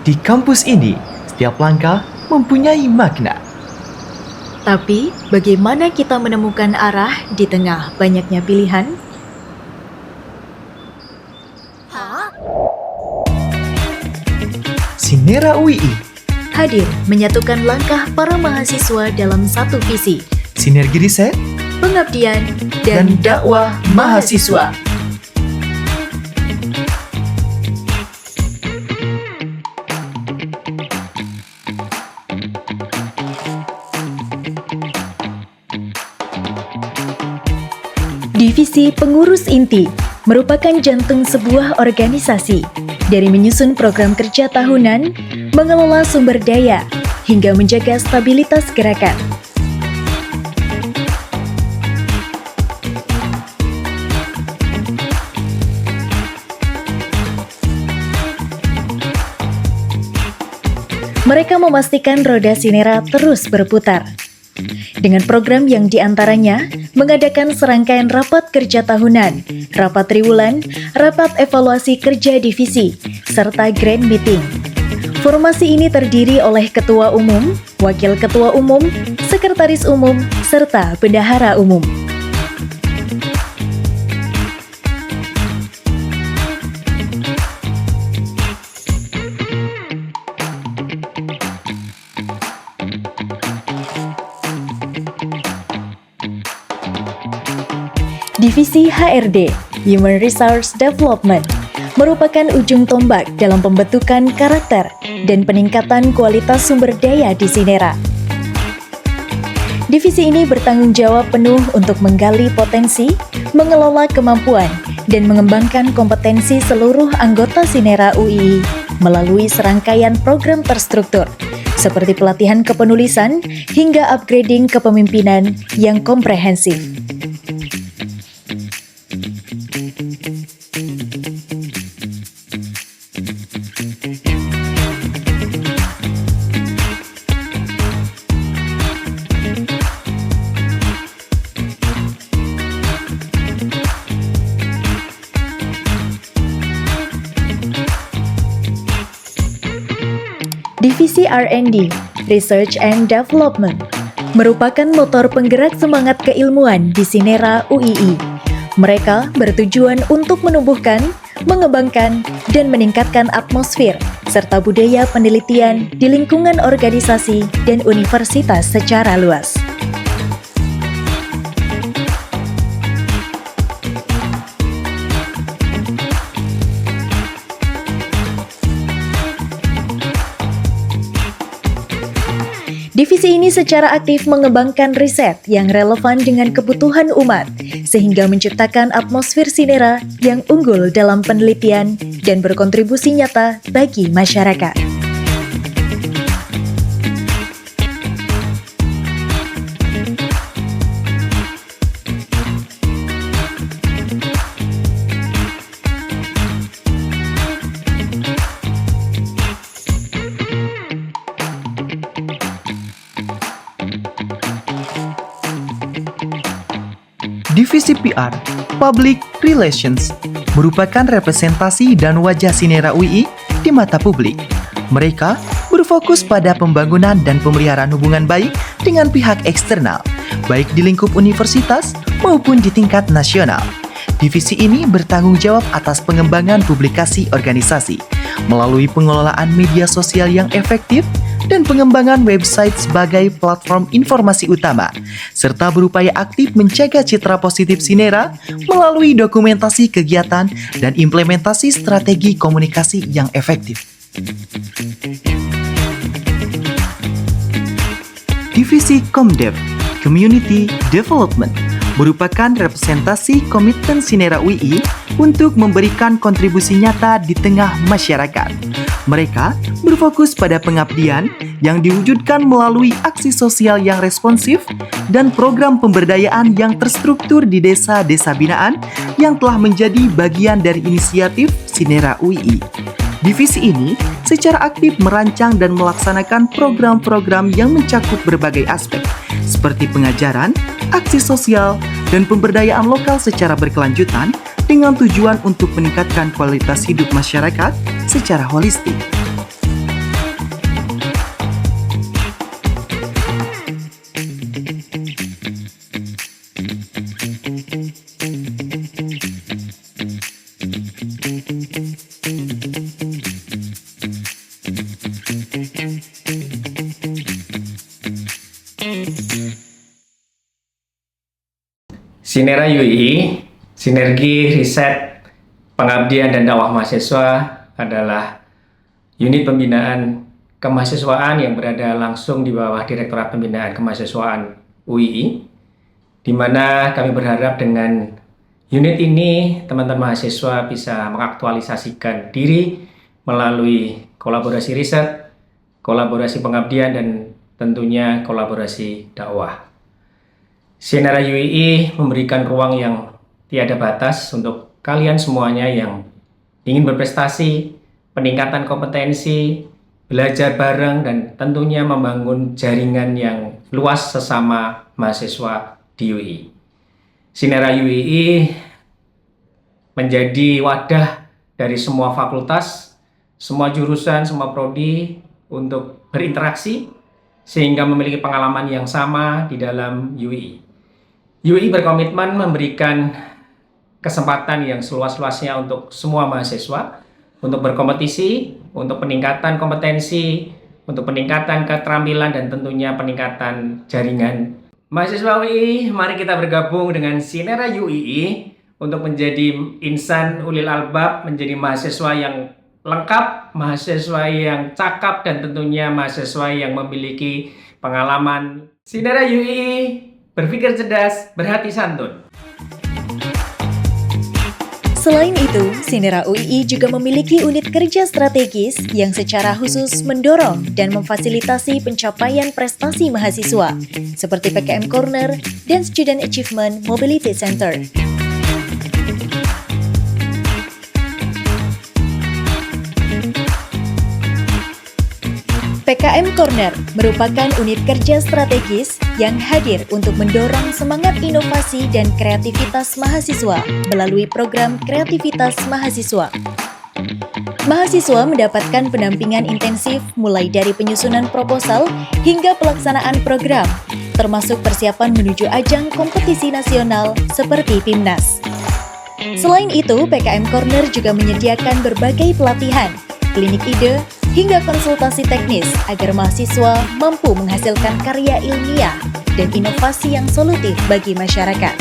Di kampus ini, setiap langkah mempunyai makna. Tapi, bagaimana kita menemukan arah di tengah banyaknya pilihan? Sinera UII, Hadir menyatukan langkah para mahasiswa dalam satu visi, sinergi riset, pengabdian, dan dakwah mahasiswa. Divisi Pengurus Inti merupakan jantung sebuah organisasi, dari menyusun program kerja tahunan, mengelola sumber daya, hingga menjaga stabilitas gerakan. Mereka memastikan roda Sinera terus berputar. Dengan program yang diantaranya mengadakan serangkaian rapat kerja tahunan, rapat triwulan, rapat evaluasi kerja divisi, serta grand meeting. Formasi ini terdiri oleh ketua umum, wakil ketua umum, sekretaris umum, serta bendahara umum. Divisi HRD, Human Resource Development, merupakan ujung tombak dalam pembentukan karakter dan peningkatan kualitas sumber daya di Sinera. Divisi ini bertanggung jawab penuh untuk menggali potensi, mengelola kemampuan, dan mengembangkan kompetensi seluruh anggota Sinera UII melalui serangkaian program terstruktur, seperti pelatihan kepenulisan hingga upgrading kepemimpinan yang komprehensif. Divisi R&D, Research and Development, merupakan motor penggerak semangat keilmuan di Sinera UII. Mereka bertujuan untuk menumbuhkan, mengembangkan, dan meningkatkan atmosfer serta budaya penelitian di lingkungan organisasi dan universitas secara luas. Divisi ini secara aktif mengembangkan riset yang relevan dengan kebutuhan umat, sehingga menciptakan atmosfer Sinera yang unggul dalam penelitian dan berkontribusi nyata bagi masyarakat. Divisi PR, Public Relations, merupakan representasi dan wajah Sinera UII di mata publik. Mereka berfokus pada pembangunan dan pemeliharaan hubungan baik dengan pihak eksternal, baik di lingkup universitas maupun di tingkat nasional. Divisi ini bertanggung jawab atas pengembangan publikasi organisasi, melalui pengelolaan media sosial yang efektif, dan pengembangan website sebagai platform informasi utama, serta berupaya aktif menjaga citra positif Sinera melalui dokumentasi kegiatan dan implementasi strategi komunikasi yang efektif. Divisi Comdev, Community Development, merupakan representasi komitmen Sinera UII untuk memberikan kontribusi nyata di tengah masyarakat. Mereka berfokus pada pengabdian yang diwujudkan melalui aksi sosial yang responsif dan program pemberdayaan yang terstruktur di desa-desa binaan yang telah menjadi bagian dari inisiatif Sinera UII. Divisi ini secara aktif merancang dan melaksanakan program-program yang mencakup berbagai aspek, seperti pengajaran, aksi sosial, dan pemberdayaan lokal secara berkelanjutan dengan tujuan untuk meningkatkan kualitas hidup masyarakat secara holistik. Sinera UII, Sinergi Riset Pengabdian dan Dakwah Mahasiswa adalah unit pembinaan kemahasiswaan yang berada langsung di bawah Direktorat Pembinaan Kemahasiswaan UII, di mana kami berharap dengan unit ini teman-teman mahasiswa bisa mengaktualisasikan diri melalui kolaborasi riset, kolaborasi pengabdian, dan tentunya kolaborasi dakwah. Sinera UII memberikan ruang yang tiada batas untuk kalian semuanya yang ingin berprestasi, peningkatan kompetensi, belajar bareng, dan tentunya membangun jaringan yang luas sesama mahasiswa di UII. Sinera UII menjadi wadah dari semua fakultas, semua jurusan, semua prodi untuk berinteraksi sehingga memiliki pengalaman yang sama di dalam UII. UII berkomitmen memberikan kesempatan yang seluas-luasnya untuk semua mahasiswa untuk berkompetisi, untuk peningkatan kompetensi, untuk peningkatan keterampilan, dan tentunya peningkatan jaringan. Mahasiswa UII, mari kita bergabung dengan Sinera UII untuk menjadi insan ulil albab, menjadi mahasiswa yang lengkap, mahasiswa yang cakap, dan tentunya mahasiswa yang memiliki pengalaman. Sinera UII, berpikir cerdas, berhati santun. Selain itu, Sinera UII juga memiliki unit kerja strategis yang secara khusus mendorong dan memfasilitasi pencapaian prestasi mahasiswa, seperti PKM Corner dan Student Achievement Mobility Center. PKM Corner merupakan unit kerja strategis yang hadir untuk mendorong semangat inovasi dan kreativitas mahasiswa melalui program Kreativitas Mahasiswa. Mahasiswa mendapatkan pendampingan intensif mulai dari penyusunan proposal hingga pelaksanaan program, termasuk persiapan menuju ajang kompetisi nasional seperti PIMNAS. Selain itu, PKM Corner juga menyediakan berbagai pelatihan, klinik ide, hingga konsultasi teknis agar mahasiswa mampu menghasilkan karya ilmiah dan inovasi yang solutif bagi masyarakat.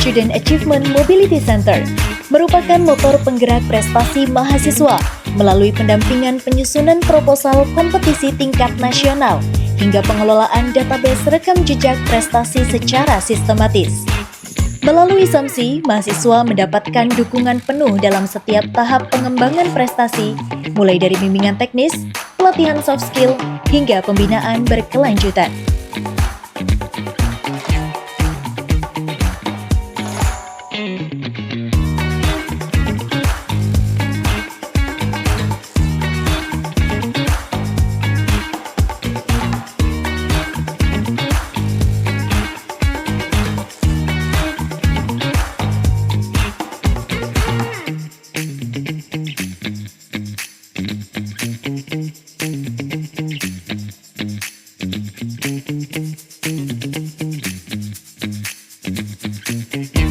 Student Achievement Mobility Center merupakan motor penggerak prestasi mahasiswa melalui pendampingan penyusunan proposal kompetisi tingkat nasional hingga pengelolaan database rekam jejak prestasi secara sistematis. Melalui SAMSI, mahasiswa mendapatkan dukungan penuh dalam setiap tahap pengembangan prestasi, mulai dari bimbingan teknis, pelatihan soft skill, hingga pembinaan berkelanjutan.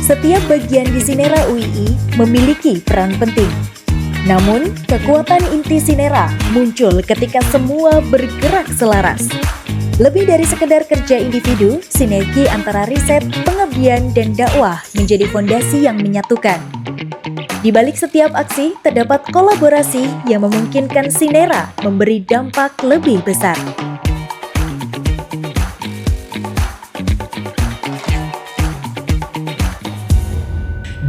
Setiap bagian di Sinera UII memiliki peran penting. Namun, kekuatan inti Sinera muncul ketika semua bergerak selaras. Lebih dari sekedar kerja individu, sinergi antara riset, pengabdian, dan dakwah menjadi fondasi yang menyatukan. Di balik setiap aksi, terdapat kolaborasi yang memungkinkan Sinera memberi dampak lebih besar.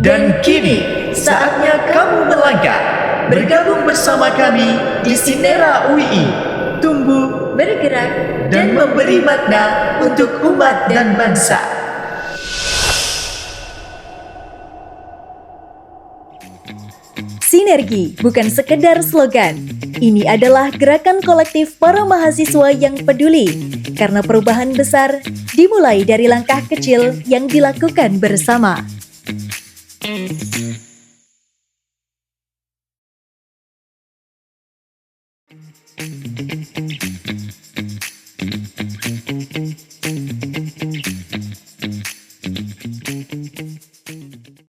Dan kini, saatnya kamu melangkah. Bergabung bersama kami di Sinera UII. Tumbuh, Bergerak, dan memberi makna untuk umat dan bangsa. Sinergi bukan sekedar slogan. Ini adalah gerakan kolektif para mahasiswa yang peduli. Karena perubahan besar dimulai dari langkah kecil yang dilakukan bersama.